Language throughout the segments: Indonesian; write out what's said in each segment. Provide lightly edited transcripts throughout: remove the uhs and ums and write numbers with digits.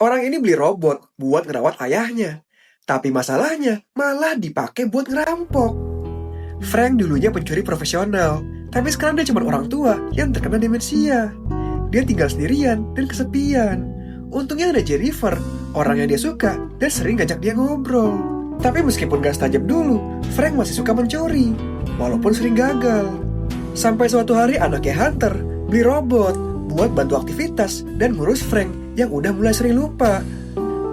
Orang ini beli robot buat ngerawat ayahnya. Tapi masalahnya malah dipakai buat ngerampok. Frank dulunya pencuri profesional, tapi sekarang dia cuma orang tua yang terkena demensia. Dia tinggal sendirian dan kesepian. Untungnya ada Jennifer, orang yang dia suka dan sering ngajak dia ngobrol. Tapi meskipun gak setajam dulu, Frank masih suka mencuri, walaupun sering gagal. Sampai suatu hari anaknya Hunter beli robot buat bantu aktivitas dan ngurus Frank yang udah mulai sering lupa.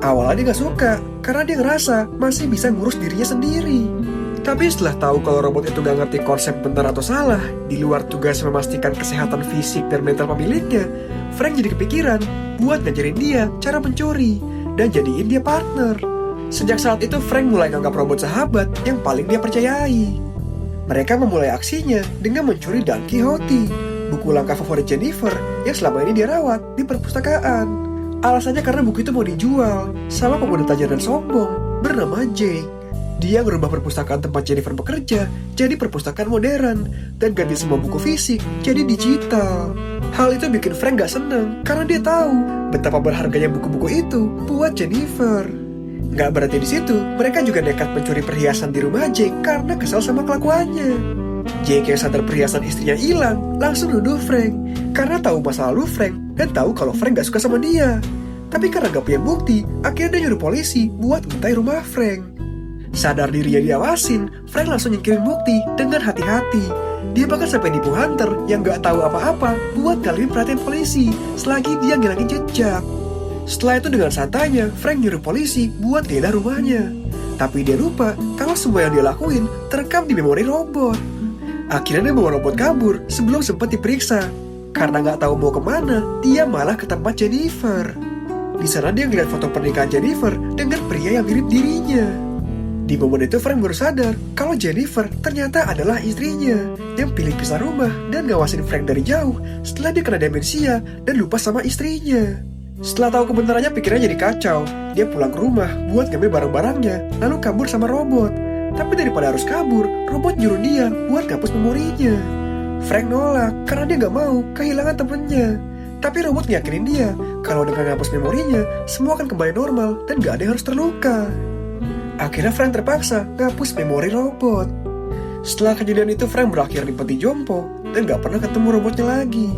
Awalnya dia gak suka, karena dia ngerasa masih bisa ngurus dirinya sendiri. Tapi setelah tahu kalau robot itu gak ngerti konsep benar atau salah, di luar tugas memastikan kesehatan fisik dan mental pemiliknya, Frank jadi kepikiran buat ngajarin dia cara mencuri dan jadiin dia partner. Sejak saat itu Frank mulai nganggap robot sahabat yang paling dia percayai. Mereka memulai aksinya dengan mencuri Don Quixote, buku langkah favorit Jennifer yang selama ini dia rawat di perpustakaan. Alasannya karena buku itu mau dijual sama pemuda tajir dan sombong bernama Jake. Dia ngerubah perpustakaan tempat Jennifer bekerja jadi perpustakaan modern dan ganti semua buku fisik jadi digital. Hal itu bikin Frank gak seneng karena dia tahu betapa berharganya buku-buku itu buat Jennifer. Gak berhenti di situ, mereka juga nekat mencuri perhiasan di rumah Jake karena kesal sama kelakuannya. Jake yang sadar perhiasan istrinya hilang langsung nuduh Frank karena tahu masa lalu Frank dan tahu kalau Frank gak suka sama dia. Tapi karena gak punya bukti, akhirnya dia nyuruh polisi buat ngintai rumah Frank. Sadar dirinya diawasin, Frank langsung nyingkirin bukti dengan hati-hati. Dia bahkan sampai nipu Hunter yang gak tahu apa-apa buat ngalihin perhatian polisi selagi dia ngilangin jejak. Setelah itu dengan santainya, Frank nyuruh polisi buat geledah rumahnya. Tapi dia lupa kalau semua yang dia lakuin terekam di memori robot. Akhirnya dia bawa robot kabur sebelum sempat diperiksa. Karena gak tahu mau kemana, dia malah ke tempat Jennifer. Di sana dia ngeliat foto pernikahan Jennifer dengan pria yang mirip dirinya. Di momen itu Frank baru sadar kalau Jennifer ternyata adalah istrinya yang pilih pisah rumah dan ngawasin Frank dari jauh setelah dia kena demensia dan lupa sama istrinya. Setelah tahu kebenarannya pikirannya jadi kacau. Dia pulang ke rumah buat ngambil barang-barangnya lalu kabur sama robot. Tapi daripada harus kabur, robot nyuruh dia buat ngapus memorinya. Frank nolak karena dia gak mau kehilangan temennya. Tapi robot ngeyakinin dia kalau dengan ngapus memorinya semua akan kembali normal dan gak ada yang harus terluka. Akhirnya Frank terpaksa ngapus memori robot. Setelah kejadian itu Frank berakhir di peti jompo dan gak pernah ketemu robotnya lagi.